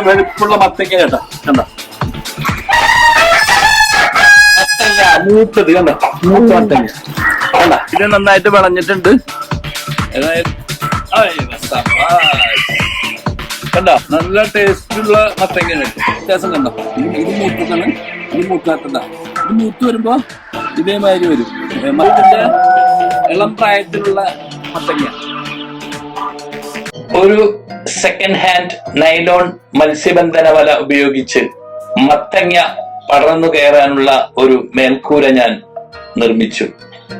വെളുപ്പുള്ള മത്തങ്ങ കേട്ടോ, കണ്ട മത്തങ്ങ മൂത്തത്, കണ്ട മൂത്ത മത്തങ്ങ കണ്ട. ഇത് നന്നായിട്ട് വിളഞ്ഞിട്ടുണ്ട്. കണ്ട നല്ല ടേസ്റ്റുള്ള മത്തങ്ങയാണ്. വ്യത്യാസം കണ്ടോ, ഇത് മൂത്തതാണ്, ഇത് മൂക്കാത്തണ്ട. ഇത് മൂത്ത് വരുമ്പോ ഇതേമാതിരി വരും. മത്തന്റെ ഇളം പ്രായത്തിലുള്ള മത്തങ്ങ. ഒരു സെക്കൻഡ് ഹാൻഡ് നൈലോൺ മത്സ്യബന്ധന വല ഉപയോഗിച്ച് മത്തങ്ങ പടർന്നു കയറാനുള്ള ഒരു മേൽക്കൂര ഞാൻ നിർമ്മിച്ചു.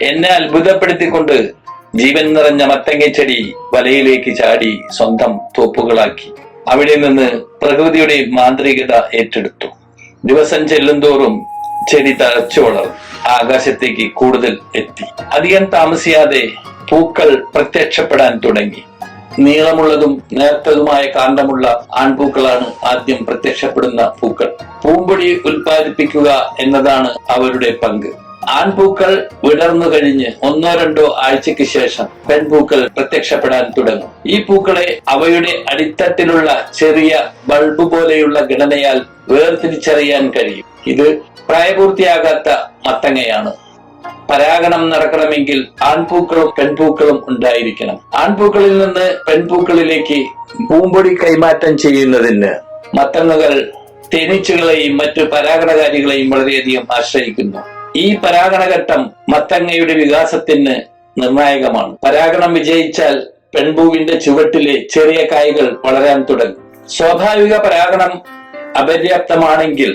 എന്നെ അത്ഭുതപ്പെടുത്തിക്കൊണ്ട് ജീവൻ നിറഞ്ഞ മത്തങ്ങ ചെടി വലയിലേക്ക് ചാടി സ്വന്തം തോപ്പുകളാക്കി. അവിടെ നിന്ന് പ്രകൃതിയുടെ മാന്ത്രികത ഏറ്റെടുത്തു. ദിവസം ചെല്ലുന്തോറും ചെടി തഴച്ചു വളർന്നു, ആകാശത്തേക്ക് കൂടുതൽ എത്തി. അധികം താമസിയാതെ പൂക്കൾ പ്രത്യക്ഷപ്പെടാൻ തുടങ്ങി. നീളമുള്ളതും നേർത്തതുമായ കാണ്ഡമുള്ള ആൺപൂക്കളാണ് ആദ്യം പ്രത്യക്ഷപ്പെടുന്ന പൂക്കൾ. പൂമ്പൊടി ഉൽപ്പാദിപ്പിക്കുക എന്നതാണ് അവരുടെ പങ്ക്. ആൺപൂക്കൾ വിടർന്നു കഴിഞ്ഞ് 1-2 ആഴ്ചയ്ക്ക് ശേഷം പെൺപൂക്കൾ പ്രത്യക്ഷപ്പെടാൻ തുടങ്ങും. ഈ പൂക്കളെ അവയുടെ അടിത്തട്ടിലുള്ള ചെറിയ ബൾബ് പോലെയുള്ള ഘടനയാൽ വേർതിരിച്ചറിയാൻ കഴിയും. ഇത് പ്രായപൂർത്തിയാകാത്ത മത്തങ്ങയാണ്. പരാഗണം നടക്കണമെങ്കിൽ ആൺപൂക്കളും പെൺപൂക്കളും ഉണ്ടായിരിക്കണം. ആൺപൂക്കളിൽ നിന്ന് പെൺപൂക്കളിലേക്ക് പൂമ്പൊടി കൈമാറ്റം ചെയ്യുന്നതിന് മത്തങ്ങകൾ തേനീച്ചകളെയും മറ്റു പരാഗണകാരികളെയും വളരെയധികം ആശ്രയിക്കുന്നു. ഈ പരാഗണഘട്ടം മത്തങ്ങയുടെ വികാസത്തിന് നിർണായകമാണ്. പരാഗണം വിജയിച്ചാൽ പെൺപൂവിന്റെ ചുവട്ടിലെ ചെറിയ കായ്കൾ വളരാൻ തുടങ്ങും. സ്വാഭാവിക പരാഗണം അപര്യാപ്തമാണെങ്കിൽ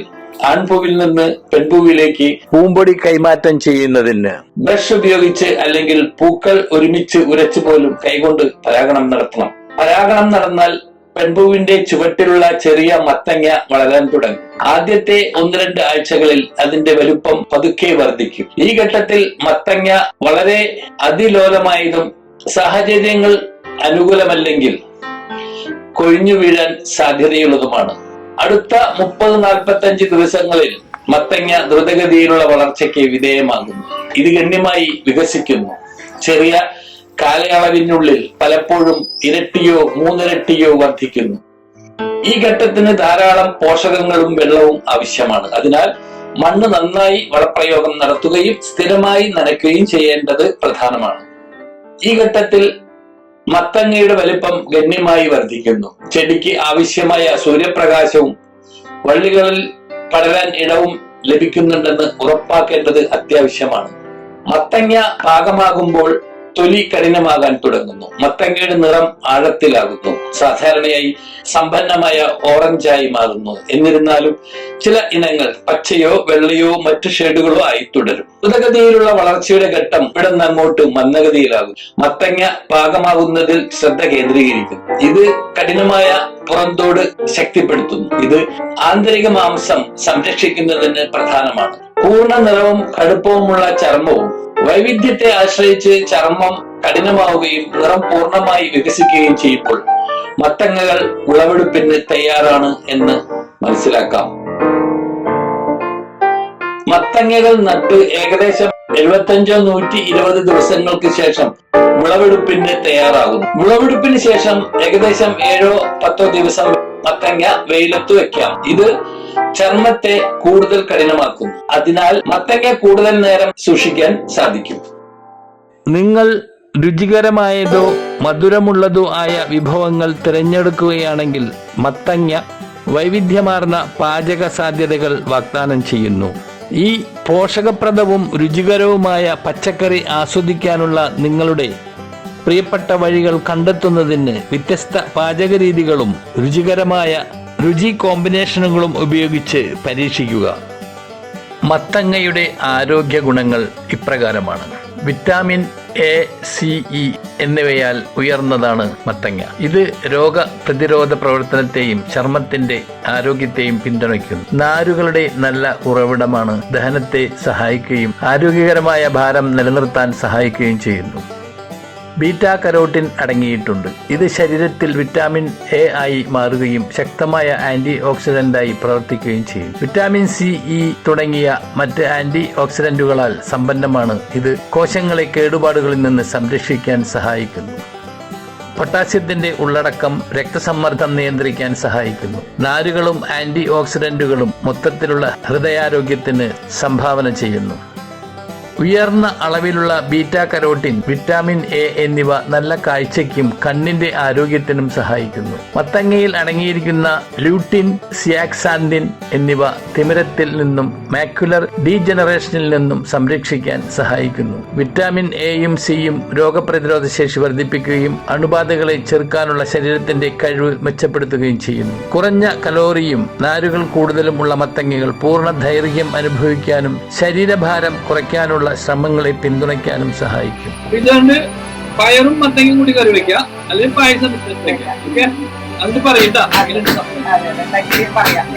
ആൺപൂവിൽ നിന്ന് പെൺപൂവിലേക്ക് പൂമ്പൊടി കൈമാറ്റം ചെയ്യുന്നതിന് ബ്രഷ് ഉപയോഗിച്ച് അല്ലെങ്കിൽ പൂക്കൾ ഒരുമിച്ച് ഉരച്ചു പോലും കൈകൊണ്ട് പരാഗണം നടത്തണം. പരാഗണം നടന്നാൽ പെൺപൂവിന്റെ ചുവട്ടിലുള്ള ചെറിയ മത്തങ്ങ വളരാൻ തുടങ്ങും. ആദ്യത്തെ 1-2 ആഴ്ചകളിൽ അതിന്റെ വലുപ്പം പതുക്കെ വർദ്ധിക്കും. ഈ ഘട്ടത്തിൽ മത്തങ്ങ വളരെ അതിലോലമായതും സാഹചര്യങ്ങൾ അനുകൂലമല്ലെങ്കിൽ കൊഴിഞ്ഞു വീഴാൻ സാധ്യതയുള്ളതുമാണ്. അടുത്ത 30-45 ദിവസങ്ങളിൽ മത്തങ്ങ ദ്രുതഗതിയിലുള്ള വളർച്ചയ്ക്ക് വിധേയമാകുന്നു. ഇത് ഗണ്യമായി വികസിക്കുന്നു. ചെറിയ കാലയളവിനുള്ളിൽ പലപ്പോഴും ഇരട്ടിയോ 3 ഇരട്ടിയോ വർദ്ധിക്കുന്നു. ഈ ഘട്ടത്തിന് ധാരാളം പോഷകങ്ങളും വെള്ളവും ആവശ്യമാണ്. അതിനാൽ മണ്ണ് നന്നായി വളപ്രയോഗം നടത്തുകയും സ്ഥിരമായി നനയ്ക്കുകയും ചെയ്യേണ്ടത് പ്രധാനമാണ്. ഈ ഘട്ടത്തിൽ മത്തങ്ങയുടെ വലിപ്പം ഗണ്യമായി വർദ്ധിക്കുന്നു. ചെടിക്ക് ആവശ്യമായ സൂര്യപ്രകാശവും വള്ളികളിൽ പടരാൻ ഇടവും ലഭിക്കുന്നുണ്ടെന്ന് ഉറപ്പാക്കേണ്ടത് അത്യാവശ്യമാണ്. മത്തങ്ങ പാകമാകുമ്പോൾ തൊലി കഠിനമാകാൻ തുടങ്ങുന്നു. മത്തങ്ങയുടെ നിറം ആഴത്തിലാകുന്നു. സാധാരണയായി സമ്പന്നമായ ഓറഞ്ചായി മാറുന്നു. എന്നിരുന്നാലും ചില ഇനങ്ങൾ പച്ചയോ വെള്ളയോ മറ്റു ഷെയ്ഡുകളോ ആയി തുടരും. ദ്രുതഗതിയിലുള്ള വളർച്ചയുടെ ഘട്ടം ഇവിടെ നിന്ന് അങ്ങോട്ട് മന്ദഗതിയിലാകും. മത്തങ്ങ പാകമാകുന്നതിൽ ശ്രദ്ധ കേന്ദ്രീകരിക്കും. ഇത് കഠിനമായ പുറന്തോട് ശക്തിപ്പെടുത്തുന്നു. ഇത് ആന്തരിക മാംസം സംരക്ഷിക്കുന്നതിന് പ്രധാനമാണ്. പൂർണ്ണ നിറവും കടുപ്പവുമുള്ള ചർമ്മവും. വൈവിധ്യത്തെ ആശ്രയിച്ച് ചർമ്മം കഠിനമാവുകയും നിറം പൂർണ്ണമായി വികസിക്കുകയും ചെയ്യുമ്പോൾ മത്തങ്ങകൾ വിളവെടുപ്പിന് തയ്യാറാണ് എന്ന് മനസ്സിലാക്കാം. മത്തങ്ങകൾ നട്ട് ഏകദേശം 75-120 ദിവസങ്ങൾക്ക് ശേഷം വിളവെടുപ്പിന് തയ്യാറാകുന്നു. വിളവെടുപ്പിന് ശേഷം ഏകദേശം 7-10 ദിവസം മത്തങ്ങ വെയിലത്ത് വെക്കാം. ഇത് ചർമ്മത്തെ കൂടുതൽ കഠിനമാക്കുന്നു. അതിനാൽ മത്തങ്ങ കൂടുതൽ നേരം സൂക്ഷിക്കാൻ സാധിക്കും. നിങ്ങൾ രുചികരമായതോ മധുരമുള്ളതോ ആയ വിഭവങ്ങൾ തിരഞ്ഞെടുക്കുകയാണെങ്കിൽ മത്തങ്ങ വൈവിധ്യമാർന്ന പാചക സാധ്യതകൾ വാഗ്ദാനം ചെയ്യുന്നു. ഈ പോഷകപ്രദവും രുചികരവുമായ പച്ചക്കറി ആസ്വദിക്കാനുള്ള നിങ്ങളുടെ പ്രിയപ്പെട്ട വഴികൾ കണ്ടെത്തുന്നതിന് വ്യത്യസ്ത പാചക രീതികളും രുചികരമായ രുചി കോമ്പിനേഷനുകളും ഉപയോഗിച്ച് പരീക്ഷിക്കുക. മത്തങ്ങയുടെ ആരോഗ്യ ഗുണങ്ങൾ ഇപ്രകാരമാണ്. വിറ്റാമിൻ എ, സി, ഇ എന്നിവയാൽ ഉയർന്നതാണ് മത്തങ്ങ. ഇത് രോഗപ്രതിരോധ പ്രവർത്തനത്തെയും ചർമ്മത്തിന്റെ ആരോഗ്യത്തെയും പിന്തുണയ്ക്കുന്നു. നാരുകളുടെ നല്ല ഉറവിടമാണ്. ദഹനത്തെ സഹായിക്കുകയും ആരോഗ്യകരമായ ഭാരം നിലനിർത്താൻ സഹായിക്കുകയും ചെയ്യുന്നു. ബീറ്റാ കരോട്ടിൻ അടങ്ങിയിട്ടുണ്ട്. ഇത് ശരീരത്തിൽ വിറ്റാമിൻ എ ആയി മാറുകയും ശക്തമായ ആന്റി ഓക്സിഡന്റായി പ്രവർത്തിക്കുകയും ചെയ്യും. വിറ്റാമിൻ സി, ഇ തുടങ്ങിയ മറ്റ് ആന്റി ഓക്സിഡന്റുകളാൽ സമ്പന്നമാണ്. ഇത് കോശങ്ങളെ കേടുപാടുകളിൽ നിന്ന് സംരക്ഷിക്കാൻ സഹായിക്കുന്നു. പൊട്ടാസ്യത്തിന്റെ ഉള്ളടക്കം രക്തസമ്മർദ്ദം നിയന്ത്രിക്കാൻ സഹായിക്കുന്നു. നാരുകളും ആന്റി ഓക്സിഡന്റുകളും മൊത്തത്തിലുള്ള ഹൃദയാരോഗ്യത്തിന് സംഭാവന ചെയ്യുന്നു. ഉയർന്ന അളവിലുള്ള ബീറ്റാ കരോട്ടിൻ, വിറ്റാമിൻ എ എന്നിവ നല്ല കാഴ്ചയ്ക്കും കണ്ണിന്റെ ആരോഗ്യത്തിനും സഹായിക്കുന്നു. മത്തങ്ങയിൽ അടങ്ങിയിരിക്കുന്ന ലൂട്ടിൻ, സിയാക്സാന്തിൻ എന്നിവ തിമിരത്തിൽ നിന്നും മാക്യുലർ ഡീജനറേഷനിൽ നിന്നും സംരക്ഷിക്കാൻ സഹായിക്കുന്നു. വിറ്റാമിൻ എയും സിയും രോഗപ്രതിരോധ ശേഷി വർദ്ധിപ്പിക്കുകയും അണുബാധകളെ ചെറുക്കാനുള്ള ശരീരത്തിന്റെ കഴിവ് മെച്ചപ്പെടുത്തുകയും ചെയ്യുന്നു. കുറഞ്ഞ കലോറിയും നാരുകൾ കൂടുതലും ഉള്ള മത്തങ്ങകൾ പൂർണ്ണ ദൈർഘ്യം അനുഭവിക്കാനും ശരീരഭാരം കുറയ്ക്കാനുള്ള ശ്രമങ്ങളെ പിന്തുണയ്ക്കാനും സഹായിക്കും. ഇതുകൊണ്ട് പയറും മത്തങ്ങയും കൂടി കറി വെക്കുക, അല്ലെങ്കിൽ പായസം വെക്കുക. ഓക്കെ, അത് പറയട്ടാ. പറയാം.